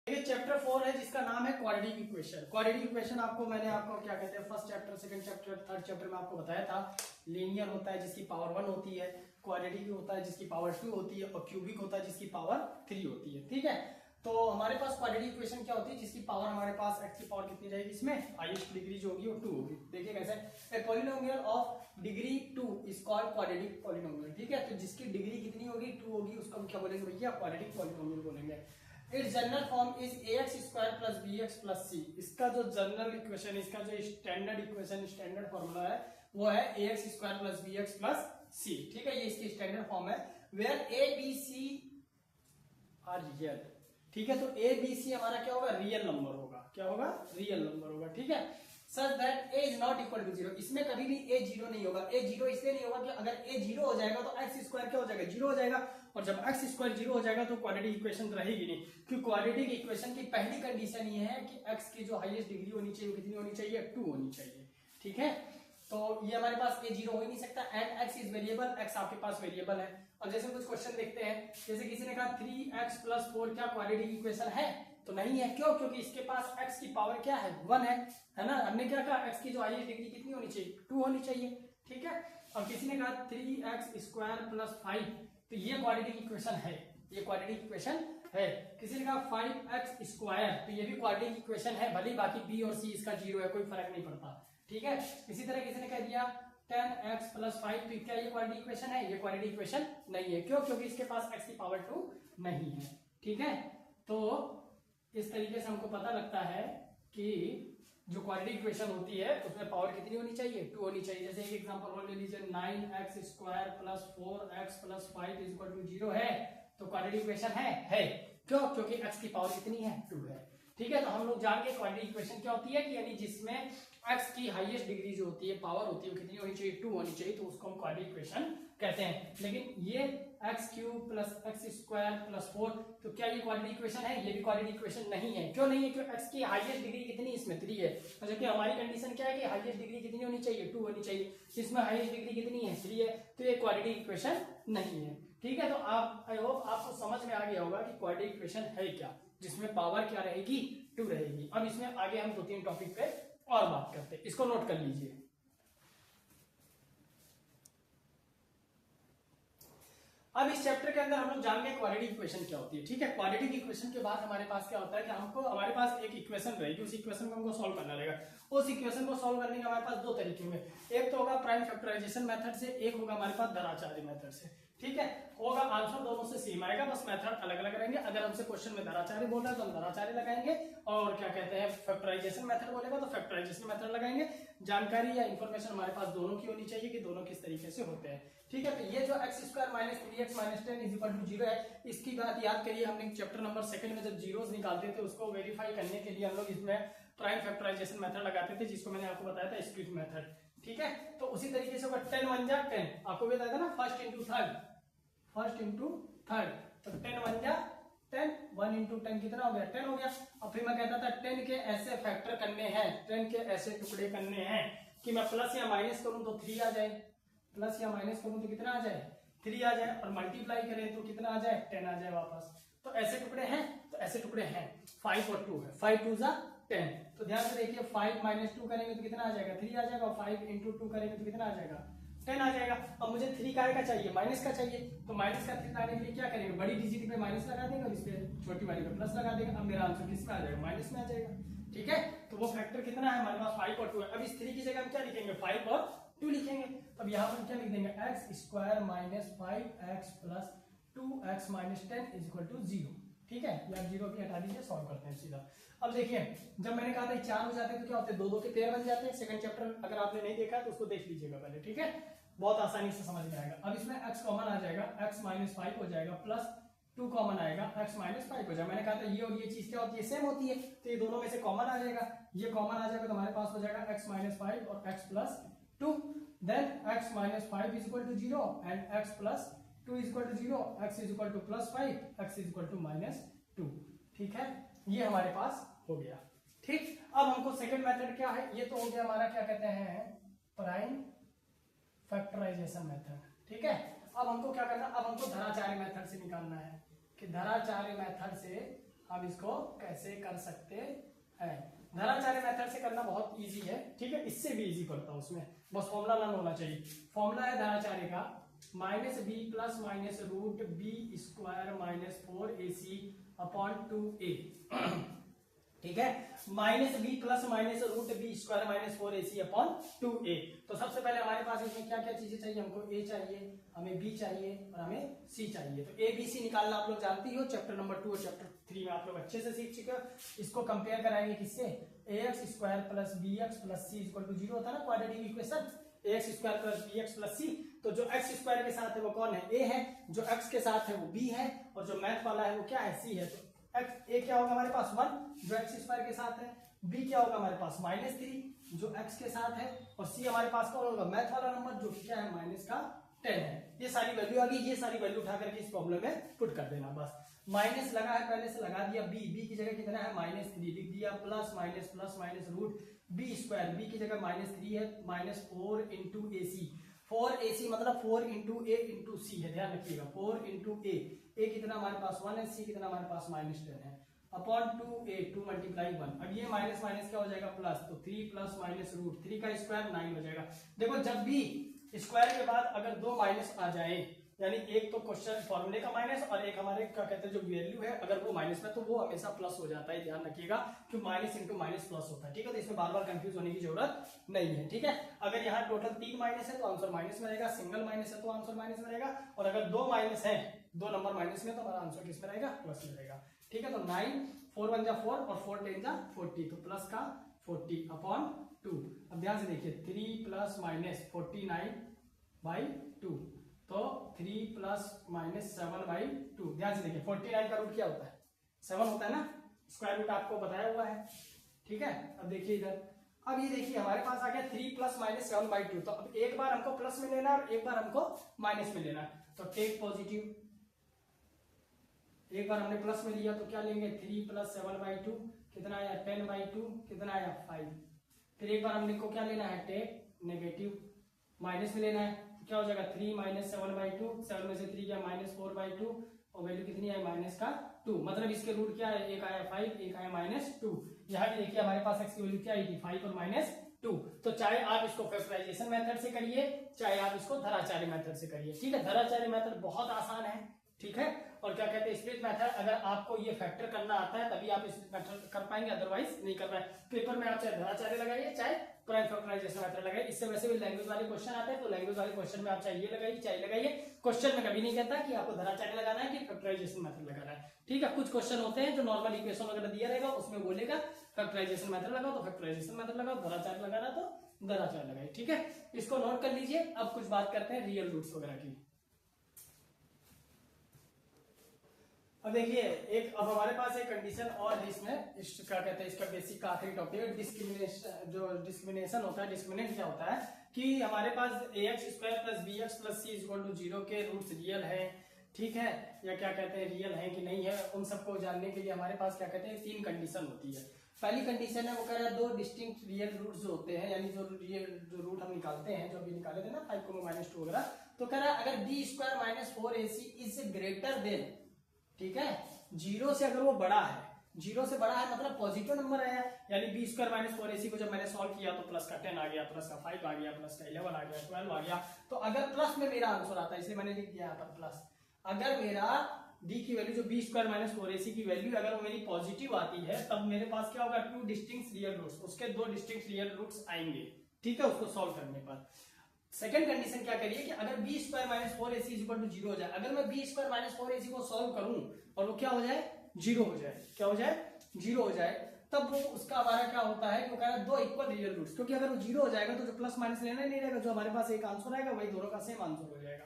ये चैप्टर 4 है जिसका नाम है क्वाड्रेटिक इक्वेशन। क्वाड्रेटिक इक्वेशन मैंने आपको क्या कहते हैं, first chapter, second chapter, third chapter में आपको बताया था। लीनियर होता है जिसकी पावर 1 होती है, क्वाड्रेटिक होता है जिसकी पावर 2 होती है, और क्यूबिक होता है जिसकी पावर 3 होती है। ठीक है, तो हमारे पास क्वाड्रेटिक इक्वेशन क्या होती है, जिसकी पावर हमारे पास x की पावर कितनी रहेगी, इसमें हाईएस्ट डिग्री जो होगी वो 2 होगी। देखिए कैसे, a polynomial of degree 2 is called quadratic polynomial. ठीक है, तो जिसकी डिग्री कितनी होगी, 2 होगी, उसको हम क्या बोलेंगे भैया, क्वाड्रेटिक पॉलिनोमियल बोलेंगे। It's general form is ax square plus bx plus c। इसका जो जनरल इक्वेशन, इसका जो स्टैंडर्ड इक्वेशन, स्टैंडर्ड फॉर्मूला है वो है ax square plus bx plus c। ठीक है, ये इसकी स्टैंडर्ड फॉर्म है, where a b c are real. ठीक है, तो a b c हमारा क्या होगा, रियल नंबर होगा। क्या होगा, रियल नंबर होगा। ठीक है, such that a is not equal to 0। इसमें कभी भी a 0 नहीं होगा। a 0 इसलिए नहीं होगा कि अगर a 0 हो जाएगा तो x स्क्वायर क्या हो जाएगा, 0 हो जाएगा, और जब x स्क्वायर 0 हो जाएगा तो क्वाड्रेटिक इक्वेशन रहेगी नहीं। क्योंकि क्वाड्रेटिक इक्वेशन की पहली कंडीशन ये है कि x की जो हाईएस्ट डिग्री होनी चाहिए वो कितनी होनी चाहिए, 2 होनी चाहिए। ठीक है, तो ये हमारे पास a 0 हो ही नहीं सकता, and x is variable, x आपके पास वेरिएबल है। और जैसे कुछ क्वेश्चन देखते हैं, जैसे किसी ने कहा 3x प्लस 4 क्या क्वाड्रेटिक इक्वेशन है, तो नहीं है। क्यों, क्योंकि इसके पास x की पावर क्या है, 1 है ना। हमने क्या कहा, x की जो हाईएस्ट डिग्री कितनी होनी चाहिए, 2 होनी चाहिए। ठीक है, और किसी ने कहा 3x स्क्वायर प्लस 5, तो ये क्वाड्रेटिक इक्वेशन है, ये क्वाड्रेटिक इक्वेशन है। किसी ने कहा 5x स्क्वायर, तो ये भी क्वाड्रेटिक इक्वेशन है, भले बाकी b और c इसका 0 है, कोई फर्क नहीं पड़ता। ठीक है, इसी तरह किसी ने कह दिया 10x प्लस 5, तो क्या ये क्वाड्रेटिक इक्वेशन है, ये क्वाड्रेटिक इक्वेशन नहीं है। क्यों, क्योंकि इसके पास x की पावर 2 नहीं है। ठीक है, तो इस तरीके से हमको पता लगता है कि जो क्वाड्रेटिक इक्वेशन होती है उसमें पावर कितनी होनी चाहिए, 2 होनी चाहिए। जैसे एक एग्जांपल और ले लीजिए, 9x square plus 4x plus 5 is equal to 0 है, तो क्वाड्रेटिक इक्वेशन है। क्यों, क्योंकि x की पावर कितनी है, 2 है। ठीक है, तो हम लोग जान के क्वाड्रेटिक इक्वेशन क्या होती है कि यानी जिसमें x की हाईएस्ट डिग्री जो होती है, पावर होती है, वो कितनी होनी चाहिए, 2 होनी चाहिए, तो उसको हम क्वाड्रेटिक इक्वेशन कहते हैं। लेकिन ये x cube plus x square plus 4, तो क्या ये क्वाड्रेटिक इक्वेशन है, ये भी क्वाड्रेटिक इक्वेशन नहीं है। क्यों नहीं है, क्योंकि x की हाईएस्ट डिग्री कितनी, इसमें 3 है, और जबकि हमारी कंडीशन क्या है कि हाईएस्ट डिग्री कितनी होनी चाहिए, 2 होनी चाहिए, इसमें हाईएस्ट डिग्री कितनी है, 3 है, तो ये क्वाड्रेटिक इक्वेशन नहीं है। ठीक है, तो आप, आई होप आपको समझ में आ गया होगा कि क्वाड्रेटिक इक्वेशन है क्या, जिसमें पावर क्या रहेगी, 2 रहेगी। अब इसमें आगे हम 2-3 टॉपिक पे और बात करते हैं, इसको नोट कर लीजिए। अब इस चैप्टर के अंदर हम लोग जान लेंगे क्वाड्रेटिक इक्वेशन क्या होती है। ठीक है, क्वाड्रेटिक इक्वेशन के बाद हमारे पास क्या होता है कि हमको, हमारे पास एक इक्वेशन रहेगी, उस इक्वेशन को हमको सॉल्व करना रहेगा। उस इक्वेशन को सॉल्व करने के हमारे पास 2 तरीके होंगे, एक तो होगा प्राइम फैक्टराइजेशन मेथड से, एक होगा हमारे पास दराचार्य मेथड से। ठीक है, होगा आंसर दोनों से सेम आएगा, बस मेथड अलग अलग रहेंगे। अगर हमसे क्वेश्चन में दराचार्य बोल रहा है तो हम दराचार्य लगाएंगे, और क्या कहते हैं फैक्टराइजेशन मेथड बोलेगा तो फैक्टराइजेशन मेथड लगाएंगे। जानकारी या इंफॉर्मेशन हमारे पास दोनों की होनी चाहिए कि दोनों किस तरीके से होते हैं। ठीक है, तो ये जो x square minus 3x minus 10 is equal to 0 है, इसकी बात याद करिए, हमने चैप्टर नंबर 2 में जब जीरोस निकालते थे उसको वेरीफाई करने के लिए हम लोग इसमें प्राइम फैक्टराइजेशन मेथड लगाते थे, जिसको मैंने आपको बताया था स्प्लिट मेथड। ठीक है, तो उसी तरीके से होगा 10 1 जा 10, आपको भी बताया था ना, फर्स्ट इंटू थर्ड, तो 10 1 जा 10, 1 इंटू 10 कितना हो गया, 10 हो गया। और फिर मैं कहता था 10 के ऐसे फैक्टर करने हैं, 10 के ऐसे टुकड़े करने हैं कि मैं प्लस या माइनस करूं तो 3 आ जाए, प्लस या माइनस करूं तो कितना आ जाए, 3 आ जाए, और मल्टीप्लाई करें तो कितना आ जाए, 10 आ जाए वापस। तो ऐसे टुकड़े हैं, तो ऐसे टुकड़े हैं, 5 और 2 है, 5 2 जा 10। तो ध्यान से देखिए, 5 माइनस 2 करेंगे तो कितना आ जाएगा, 3 आ जाएगा, और 5 इंटू 2 करेंगे तो कितना आ जाएगा, 10 आ जाएगा। अब मुझे 3 का चाहिए, माइनस का चाहिए, तो माइनस का 3 लाने के लिए क्या करेंगे, बड़ी डिजिट पे माइनस लगा देंगे और इस पे छोटी वाली पे प्लस लगा देंगे। अब मेरा आंसर किस में आ जाएगा, माइनस में आ जाएगा। ठीक है, तो वो फैक्टर कितना है हमारे पास, 5 और 2 है। अब इस 3 की जगह हम क्या लिखेंगे, 5 और 2 लिखेंगे। अब यहाँ पर क्या लिख देंगे, x square minus 5x plus 2x minus 10 is equal to 0। ठीक है, या 0 की हटा दीजिए, सॉल्व करते हैं सीधा। अब देखिए, जब मैंने कहा था 4 हो जाते हैं तो क्या होते हैं, 2 2 के पेयर बन जाते हैं। सेकंड चैप्टर अगर आपने नहीं देखा तो उसको देख लीजिएगा पहले। ठीक है, बहुत आसानी से समझ में आएगा। अब इसमें x कॉमन आ जाएगा, x माइनस 5 हो जाएगा, प्लस 2 कॉमन आएगा, x माइनस 5 हो जाएगा। मैंने कहा था ये और ये चीज क्या होती है, सेम होती है, तो ये दोनों में से कॉमन आ जाएगा, ये कॉमन आ जाएगा तो हमारे पास हो जाएगा x माइनस 5 और x plus 2। Then x minus 5 is equal to 0 and x plus 2 is equal to 0, x is equal to plus 5, x is equal to minus 2। ठीक है, ये हमारे पास हो गया। ठीक, अब हमको सेकंड मेथड क्या है, ये तो हो गया हमारा क्या कहते हैं, प्राइम फैक्टराइजेशन मेथड। ठीक है, अब हमको क्या करना है, अब हमको धराचार्य मेथड से निकालना है कि धराचार्य मेथड से हम इसको कैसे कर सकते हैं। धराचार्य मेथड से करना बहुत इजी है, ठीक है, इससे भी इजी पड़ता है, उसमें बस फॉर्मूला लर्न होना चाहिए। फॉर्मूला है धराचार्य का minus b plus minus root b square minus 4ac upon 2a, ठीक है, minus b plus minus root b square minus 4ac upon 2a। तो सबसे पहले हमारे पास इसमें क्या क्या चीजें चाहिए, हमको a चाहिए, हमें b चाहिए और हमें c चाहिए। तो a b c निकालना आप लोग जानते ही हो, चैप्टर नंबर 2 और चैप्टर 3 में आप लोग अच्छे से सीख चुके हो। इसको कंपेयर कराएंगे किससे, ax square plus bx plus c equal to 0 होता है ना quadratic equation, ax square plus bx plus c। तो जो x स्क्वायर के साथ है वो कौन है, a है, जो x के साथ है वो b है, और जो मैथ वाला है वो क्या है, c है। तो a क्या होगा हमारे पास 1 जो x स्क्वायर के साथ है, b क्या होगा हमारे पास -3 जो x के साथ है, और c हमारे पास कौन होगा, मैथ वाला नंबर जो कि क्या है -10 है। ये सारी वैल्यू आ गई, ये सारी वैल्यू उठा करके इस प्रॉब्लम में पुट कर देना बस। माइनस लगा है पहले से लगा दिया, b की जगह कितना है -3 लिख दिया, plus minus root b square, b की जगह -3 है, -4 इंटू ac, 4ac मतलब 4 इंटू a इंटू c है, ध्यान रखिएगा 4 इंटू a कितना हमारे पास 1 है, c कितना हमारे पास -10 है, अपॉन 2a 2 मल्टीप्लाई 1। अब ये माइनस माइनस क्या हो जाएगा प्लस, तो 3 प्लस माइनस रूट 3 का स्क्वायर 9 हो जाएगा। देखो जब भी स्क्वायर के बाद अगर 2 माइनस आ जाए, यानी एक तो क्वेश्चन फॉर्मूले का माइनस और एक हमारे क्या कहते हैं जो वैल्यू है, अगर वो माइनस में तो वो हमेशा प्लस हो जाता है, ध्यान रखिएगा कि माइनस इंटू माइनस प्लस होता है, ठीक है। तो इसमें बार बार कंफ्यूज होने की जरूरत नहीं है, ठीक है। अगर यहाँ टोटल 3 माइनस है तो आंसर माइनस में रहेगा, सिंगल माइनस है तो आंसर माइनस में रहेगा, और अगर 2 माइनस है, 2 नंबर माइनस में, तो हमारा आंसर किस में रहेगा, प्लस में रहेगा, ठीक है। तो 9 4 1 जा 4 और 4 10 जा 40, तो प्लस का 40 अपॉन 2। अब ध्यान से देखिए 3 प्लस माइनस 49/2, तो 3 प्लस माइनस 7/2। ध्यान से देखिए 49 का रूट क्या होता है, 7 होता है ना, स्क्वायर रूट आपको बताया हुआ है, ठीक है। अब देखिए इधर, अब ये देखिए हमारे पास आ गया 3 प्लस माइनस 7/2। तो अब एक बार हमको प्लस में लेना और एक बार हमको माइनस में लेना, तो टेक पॉजिटिव। एक बार हमने प्लस में लिया तो क्या लेंगे, 3 प्लस 7/2 कितना आया 10/2, कितना आया 5। फिर एक बार हमने को क्या लेना है, टेक नेगेटिव, माइनस में लेना है, तो क्या हो जाएगा 3 माइनस 7/2, 7 में से 3 गया -4/2, और वैल्यू कितनी आई -2। मतलब इसके रूट क्या है, एक आया 5, एक आया -2। यहाँ भी देखिए हमारे पास x की वैल्यू क्या आई थी 5 और -2। तो चाहे आप इसको फैक्टराइजेशन मेथड से करिए, चाहे आप इसको धराचार्य मेथड से करिए, ठीक है। धराचार्य मेथड बहुत आसान है, ठीक है। और क्या कहते हैं स्प्लिट मेथड, अगर आपको ये फैक्टर करना आता है तभी आप स्प्लिट मेथड कर पाएंगे, अदरवाइज नहीं कर पाए। पेपर में आप चाहे धराचार्य लगाइए चाहे प्राइम फैक्टराइजेशन मेथड लगाइए, इससे वैसे भी लैंग्वेज वाले क्वेश्चन आते हैं, तो लैंग्वेज वाले क्वेश्चन में आप चाहे ये लगाइए चाहे लगाइए, क्वेश्चन में कभी नहीं कहता कि आपको धराचार्य लगाना है कि फैक्टराइजेशन मेथड लगाना है, ठीक है। कुछ क्वेश्चन होते हैं जो नॉर्मल इक्वेशन वगैरह दिया रहेगा उसमें बोलेगा फैक्टराइजेशन मेथड लगाओ तो फैक्टराइजेशन मेथड लगाओ, धराचार्य लगाना तो धराचार्य लगाइए, ठीक है। इसको नोट कर लीजिए। अब कुछ बात करते हैं रियल रूट्स वगैरह की। अब देखिए एक, अब हमारे पास एक कंडीशन और है इसमें, क्या कहते हैं इसका बेसिक का आखिरी टॉपिक डिस्क्रिमिनेशन। जो डिस्क्रिमिनेशन होता है, डिस्क्रिमिनेंट क्या होता है कि हमारे पास ax square plus bx plus c equal to 0 के रूट्स रियल है, ठीक है, या क्या कहते हैं रियल है कि नहीं है, उन सबको जानने के लिए हमारे पास क्या कहते हैं 3 कंडीशन होती है। पहली कंडीशन है वो कह रहा है 2 डिस्टिंक्ट रियल रूट्स होते हैं, यानी जो रूट हम निकालते हैं, जो अभी निकाले थे ना 5, -2 वगैरह, तो कह रहा है अगर b square minus 4ac is greater than, ठीक है, 0 से अगर वो बड़ा है, 0 से बड़ा है मतलब पॉजिटिव नंबर आया, यानी बी स्क्वायर माइनस 4ac को जब मैंने सॉल्व किया तो प्लस का 10 आ गया, प्लस का 5 आ गया, प्लस का 11 आ गया, 12 आ गया। तो अगर प्लस में मेरा आंसर आता है, इसलिए मैंने लिख दिया यहाँ पर प्लस। अगर मेरा d की वैल्यू जो बी स्क्वायर माइनस 4ac की वैल्यू अगर वो मेरी पॉजिटिव आती है, तब मेरे पास क्या होगा 2 डिस्टिंक्ट रियल रूट्स, उसके 2 डिस्टिंक्ट रियल रूट्स आएंगे, ठीक है, उसको सॉल्व करने पर। सेकंड कंडीशन क्या करिए कि अगर b square minus 4ac equal to 0 हो जाए, अगर मैं बी स्क्वायर माइनस 4ac को सॉल्व करूं और वो क्या हो जाए 0 हो जाए, क्या हो जाए 0 हो जाए, तब वो उसका हमारा क्या होता है कि वो कह रहा है 2 इक्वल रियल रूट्स, क्योंकि अगर वो 0 हो जाएगा तो जो प्लस माइनस लेना ही नहीं रहेगा, जो हमारे पास एक आंसर आएगा वही दोनों का सेम आंसर हो जाएगा।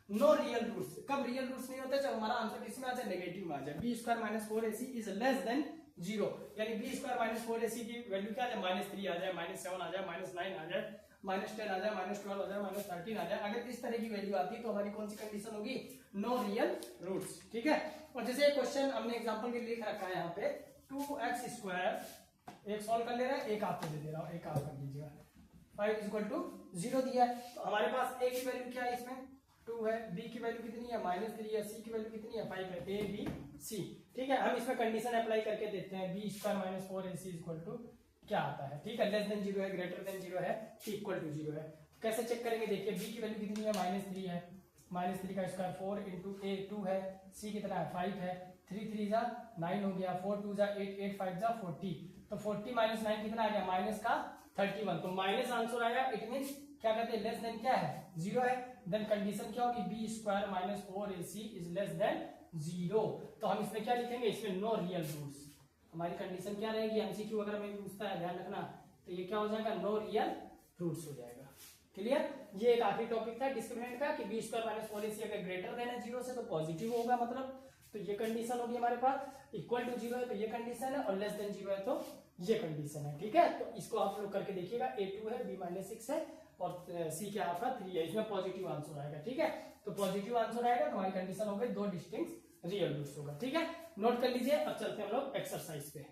नो रियल रूट्स, कब रियल रूट्स नहीं होते, जब हमारा आंसर किस में आ जाए, नेगेटिव में आ जाए। B square minus 4ac is less than 0, यानी बी स्क्वायर माइनस 4ac की वैल्यू क्या आ जाए -3 आ जाए, -7 आ जाए, -9 आ जाए, -10 आ जाए, -12 आ जाए, -13 आ जाए। अगर इस तरह की वैल्यू आती है तो हमारी कौन सी कंडीशन होगी, नो रियल रूट्स, ठीक है। और जैसे क्वेश्चन हमने एग्जांपल के लिए लिख रखा है यहाँ पे 2x स्क्वायर, एक सॉल्व कर ले रहा है, एक आपको दे दे रहा हूँ, एक आप कर लीजिएगा, 5 इक्वल टू 0 दिया है, तो हमारे पास a की वैल्यू क्या है इसमें 2 है, b की वैल्यू कितनी है -3 है, c की वैल्यू कितनी है 5 है, a b c। ठीक है, हम इसमें कंडीशन अप्लाई करके देखते हैं b square -4ac equal to क्या आता है। ठीक है, लेस देन 0 है, ग्रेटर देन 0 है, इक्वल टू 0 है। कैसे चेक करेंगे, देखिए b की वैल्यू कितनी है -3 है, -3 का स्क्वायर 4 इंटू a 2 है, c कितना है 5 है, 3 3 जा 9 हो गया, 4 2 जा 8 8 5 जा 40, तो 40 माइनस 9 कितना आ गया माइनस का 31, तो माइनस आंसर आया। इट मींस क्या कहते हैं लेस देन क्या है 0 है, देन कंडीशन क्या होगी b square -4ac is less than 0। तो हम इसमें क्या लिखेंगे, इसमें नो रियल रूट्स। हमारी कंडीशन क्या रहेगी, एमसीक्यू अगर हमें पूछता है ध्यान रखना, तो ये क्या हो जाएगा नो रियल रूट्स हो जाएगा। क्लियर, ये एक आखिरी टॉपिक था डिस्क्रिमिनेंट का कि b स्क्वायर -4ac अगर ग्रेटर देन है 0 से तो पॉजिटिव होगा, मतलब तो ये कंडीशन होगी हमारे पास। इक्वल टू 0 है तो ये कंडीशन है, और लेस देन 0 है तो ये कंडीशन है। ठीक है, तो इसको आप लोग करके देखिएगा, a2 है, b -6 है और c क्या आपका 3 है, इसमें पॉजिटिव आंसर आएगा। ठीक है, तो पॉजिटिव आंसर आएगा तो हमारी कंडीशन हो गई 2 डिस्टिंक्ट रियल रूट्स होगा। ठीक है, नोट कर लीजिए। अब चलते हैं हम लोग एक्सरसाइज पे।